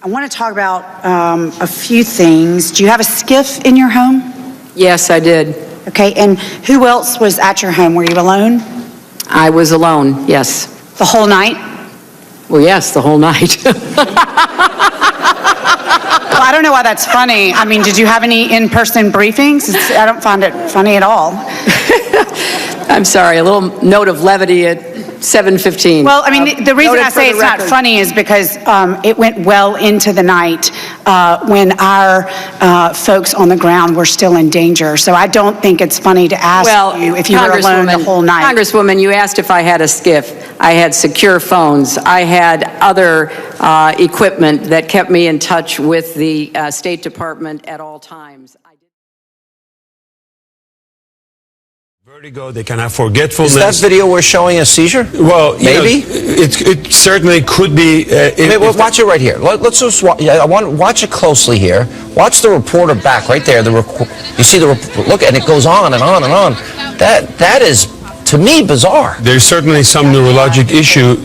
I want to talk about a few things. Do you have a skiff in your home? Yes, I did. Okay, and who else was at your home? Were you alone? I was alone, yes. The whole night? Well, yes, the whole night. Well, I don't know why that's funny. I mean, did you have any in-person briefings? I don't find it funny at all. I'm sorry, a little note of levity at 7:15. Well, I mean, the reason I say it's not funny is because it went well into the night when our folks on the ground were still in danger. So I don't think it's funny to ask you if you were alone the whole night. Congresswoman, you asked if I had a skiff. I had secure phones. I had other equipment that kept me in touch with the State Department at all times. Vertigo, they can have forgetfulness. Is that video we're showing a seizure? Well, maybe it certainly could be. Watch it right here. Let's just watch it closely here. Watch the reporter back right there. You see the look, and it goes on and on and on. That is, to me, bizarre. There's certainly some neurologic issue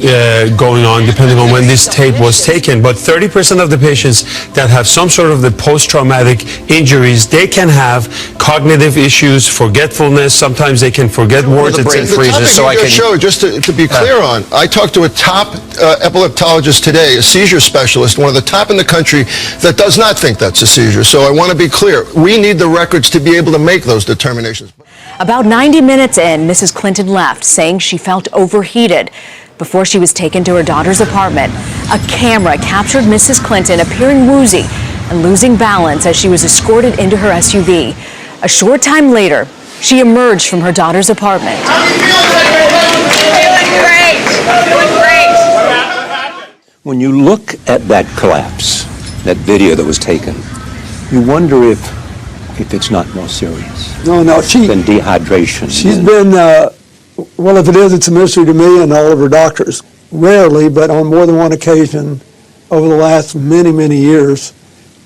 going on depending on when this tape was taken, but 30% of the patients that have some sort of the post-traumatic injuries, they can have cognitive issues, forgetfulness. Sometimes they can forget words. The brain freezes. So I can show, just to be clear on, I talked to a top epileptologist today, a seizure specialist, one of the top in the country, that does not think that's a seizure. So I want to be clear. We need the records to be able to make those determinations. About 90 minutes in, Mrs. Clinton left, saying she felt overheated. Before she was taken to her daughter's apartment, a camera captured Mrs. Clinton appearing woozy and losing balance as she was escorted into her SUV. A short time later, she emerged from her daughter's apartment. Feeling great. Feeling great. When you look at that collapse, that video that was taken, you wonder if it's not more serious. No, than dehydration. She's been, well, if it is, it's a mystery to me and all of her doctors. Rarely, but on more than one occasion over the last many, many years,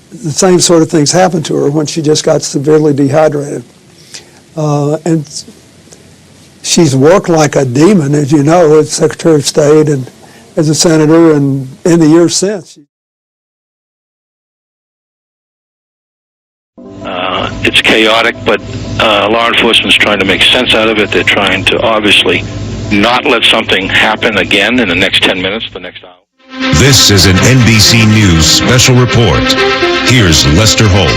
the same sort of things happened to her when she just got severely dehydrated. And she's worked like a demon, as you know, as Secretary of State and as a senator, and in the years since. It's chaotic, but law enforcement's trying to make sense out of it. They're trying to obviously not let something happen again in the next 10 minutes, the next hour. This is an NBC News special report. Here's Lester Holt.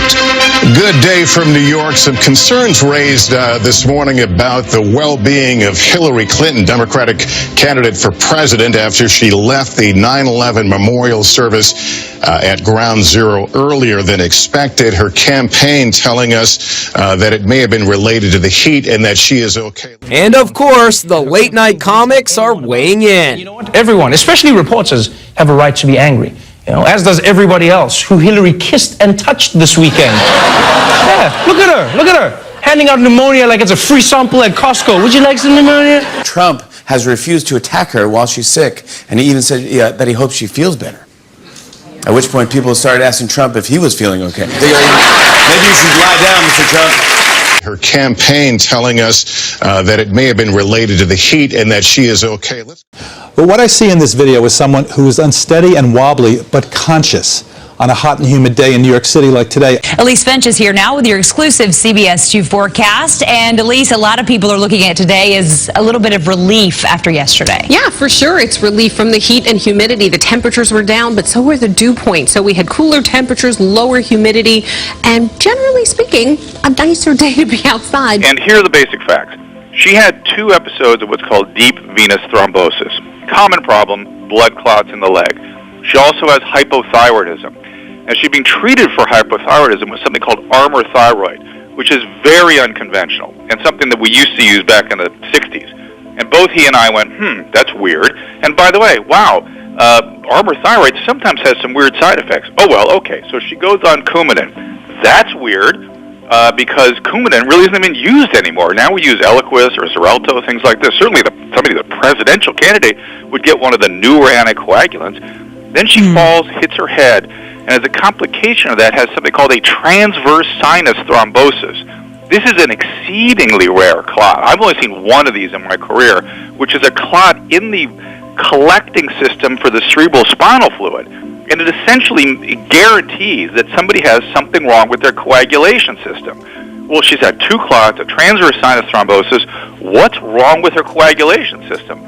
Good day from New York. Some concerns raised this morning about the well-being of Hillary Clinton, Democratic candidate for president, after she left the 9/11 memorial service at Ground Zero earlier than expected. Her campaign telling us that it may have been related to the heat and that she is okay. And of course, the late night comics are weighing in. You know what? Everyone, especially reporters, have a right to be angry. You know, as does everybody else who Hillary kissed and touched this weekend. Yeah, look at her, handing out pneumonia like it's a free sample at Costco. Would you like some pneumonia? Trump has refused to attack her while she's sick, and he even said that he hopes she feels better. At which point people started asking Trump if he was feeling okay. Maybe you should lie down, Mr. Trump. Her campaign telling us that it may have been related to the heat and that she is okay. But what I see in this video is someone who is unsteady and wobbly, but conscious on a hot and humid day in New York City like today. Elise Finch is here now with your exclusive CBS 2 forecast. And Elise, a lot of people are looking at today as a little bit of relief after yesterday. Yeah, for sure. It's relief from the heat and humidity. The temperatures were down, but so were the dew points. So we had cooler temperatures, lower humidity, and generally speaking, a nicer day to be outside. And here are the basic facts. She had 2 episodes of what's called deep venous thrombosis. Common problem, blood clots in the leg. She also has hypothyroidism. And she's being treated for hypothyroidism with something called armor thyroid, which is very unconventional and something that we used to use back in the 60s. And both he and I went, that's weird. And by the way, wow, armor thyroid sometimes has some weird side effects. Oh, well, okay. So she goes on Coumadin. That's weird because Coumadin really isn't even used anymore. Now we use Eliquis or Xarelto, things like this. Certainly the presidential candidate would get one of the newer anticoagulants. Then she falls, hits her head, and as a complication of that has something called a transverse sinus thrombosis. This is an exceedingly rare clot. I've only seen one of these in my career, which is a clot in the collecting system for the cerebral spinal fluid. and it essentially guarantees that somebody has something wrong with their coagulation system. Well, she's had 2 clots, a transverse sinus thrombosis. What's wrong with her coagulation system?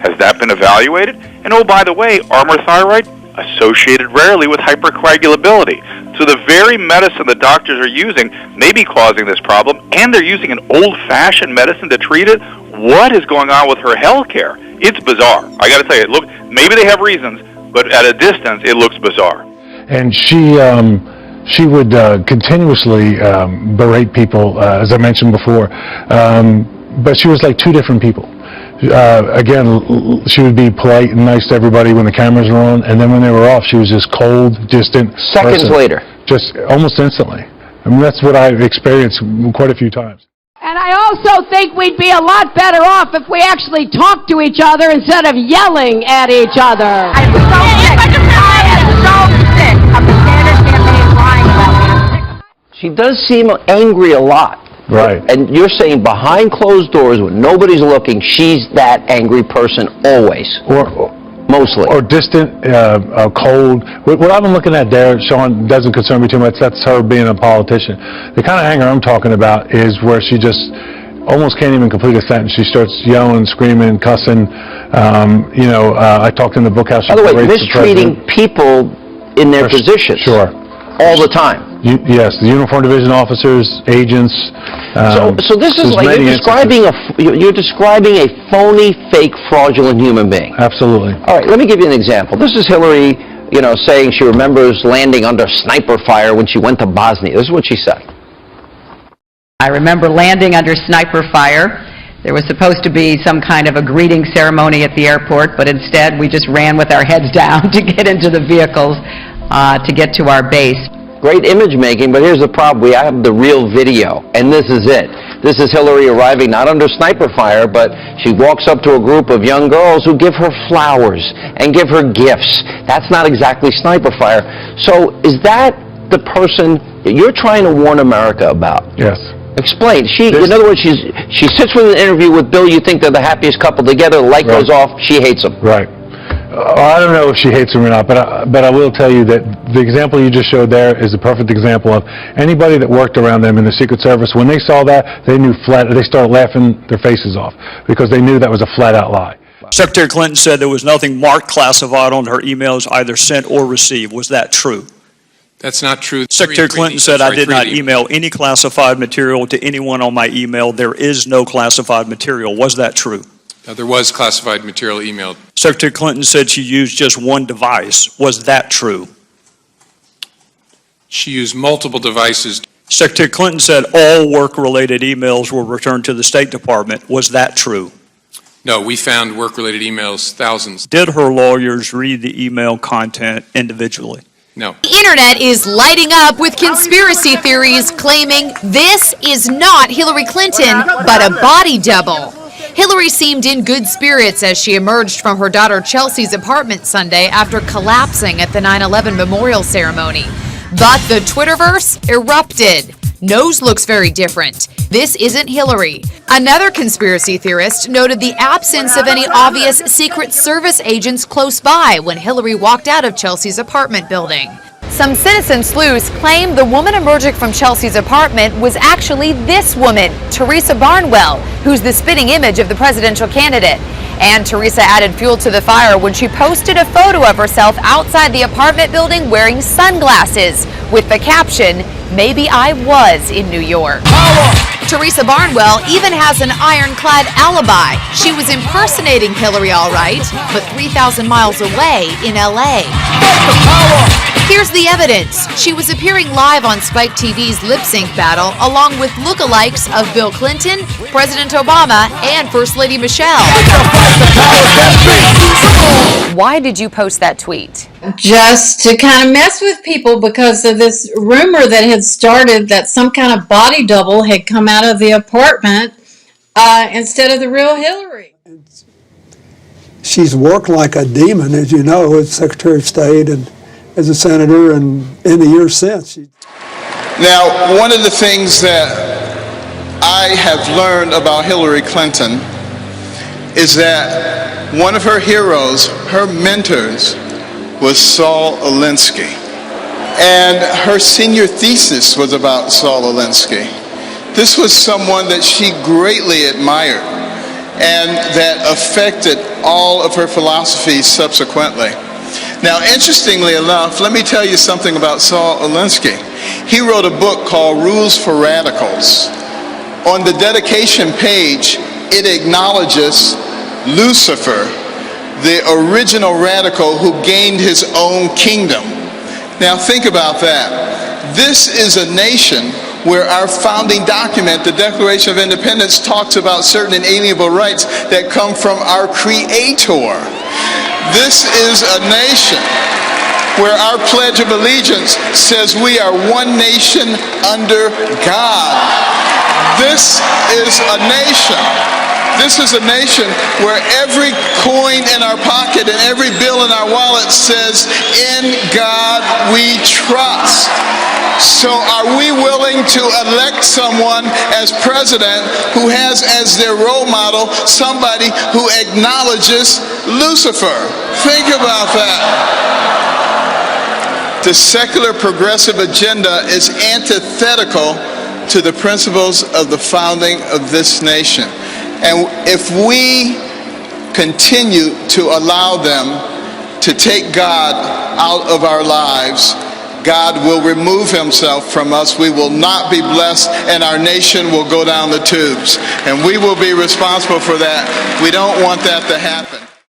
Has that been evaluated? And oh, by the way, armor thyroid associated rarely with hypercoagulability. So the very medicine the doctors are using may be causing this problem, and they're using an old-fashioned medicine to treat it. What is going on with her health care? It's bizarre. I got to tell you, look, maybe they have reasons, but at a distance, it looks bizarre. And she would continuously berate people, as I mentioned before, but she was like 2 different people. Again, she would be polite and nice to everybody when the cameras were on, and then when they were off, she was just cold, distant. Seconds later. Just almost instantly. I mean, that's what I've experienced quite a few times. And I also think we'd be a lot better off if we actually talked to each other instead of yelling at each other. I'm so sick. I am so sick of the standard campaign lying about me. She does seem angry a lot. Right. And you're saying behind closed doors when nobody's looking, she's that angry person always. Or mostly. Or distant, cold. What I've been looking at there, Sean, doesn't concern me too much. That's her being a politician. The kind of anger I'm talking about is where she just almost can't even complete a sentence. She starts yelling, screaming, cussing. I talked in the book how she... By the way, berates mistreating people in their positions. Sure. All the time. Yes, the uniformed division officers, agents. So this is like you're describing a phony, fake, fraudulent human being. Absolutely. All right, let me give you an example. This is Hillary, saying she remembers landing under sniper fire when she went to Bosnia. This is what she said. I remember landing under sniper fire. There was supposed to be some kind of a greeting ceremony at the airport, but instead we just ran with our heads down to get into the vehicles to get to our base. Great image making, but here's the problem. We have the real video, and this is it. This is Hillary arriving not under sniper fire, but she walks up to a group of young girls who give her flowers and give her gifts. That's not exactly sniper fire. So is that the person you're trying to warn America about? Yes. Explain. In other words, she sits with an interview with Bill. You think they're the happiest couple together. The light goes off. She hates him. Right. I don't know if she hates him or not, but I will tell you that the example you just showed there is a perfect example of anybody that worked around them in the Secret Service. When they saw that, they knew they started laughing their faces off because they knew that was a flat-out lie. Secretary Clinton said there was nothing marked classified on her emails, either sent or received. Was that true? That's not true. Secretary Clinton said I did not email any classified material to anyone on my email. There is no classified material. Was that true? There was classified material emailed. Secretary Clinton said she used just one device. Was that true? She used multiple devices. Secretary Clinton said all work-related emails were returned to the State Department. Was that true? No, we found work-related emails, thousands. Did her lawyers read the email content individually? No. The internet is lighting up with conspiracy theories claiming this is not Hillary Clinton, but a body double. Hillary seemed in good spirits as she emerged from her daughter Chelsea's apartment Sunday after collapsing at the 9/11 memorial ceremony. But the Twitterverse erupted. Nose looks very different. This isn't Hillary. Another conspiracy theorist noted the absence of any obvious Secret Service agents close by when Hillary walked out of Chelsea's apartment building. Some citizen sleuths claim the woman emerging from Chelsea's apartment was actually this woman, Teresa Barnwell, who's the spitting image of the presidential candidate. And Teresa added fuel to the fire when she posted a photo of herself outside the apartment building wearing sunglasses with the caption, "Maybe I was in New York." Teresa Barnwell even has an ironclad alibi. She was impersonating Hillary all right, but 3,000 miles away in LA. Here's the evidence. She was appearing live on Spike TV's Lip Sync battle along with lookalikes of Bill Clinton, President Obama, and First Lady Michelle. Why did you post that tweet? Just to kind of mess with people because of this rumor that had started that some kind of body double had come out of the apartment instead of the real Hillary. She's worked like a demon, as you know, as Secretary of State and as a senator and in the years since. Now, one of the things that I have learned about Hillary Clinton is that one of her heroes, her mentors, was Saul Alinsky. And her senior thesis was about Saul Alinsky. This was someone that she greatly admired and that affected all of her philosophies subsequently. Now, interestingly enough, let me tell you something about Saul Alinsky. He wrote a book called Rules for Radicals. On the dedication page, it acknowledges Lucifer, the original radical who gained his own kingdom. Now, think about that. This is a nation where our founding document, the Declaration of Independence, talks about certain inalienable rights that come from our Creator. This is a nation where our Pledge of Allegiance says we are one nation under God. This is a nation. This is a nation where every coin in our pocket and every bill in our wallet says, "In God we trust." So are we willing to elect someone as president who has as their role model somebody who acknowledges Lucifer? Think about that. The secular progressive agenda is antithetical to the principles of the founding of this nation. And if we continue to allow them to take God out of our lives, God will remove himself from us. We will not be blessed, and our nation will go down the tubes. And we will be responsible for that. We don't want that to happen.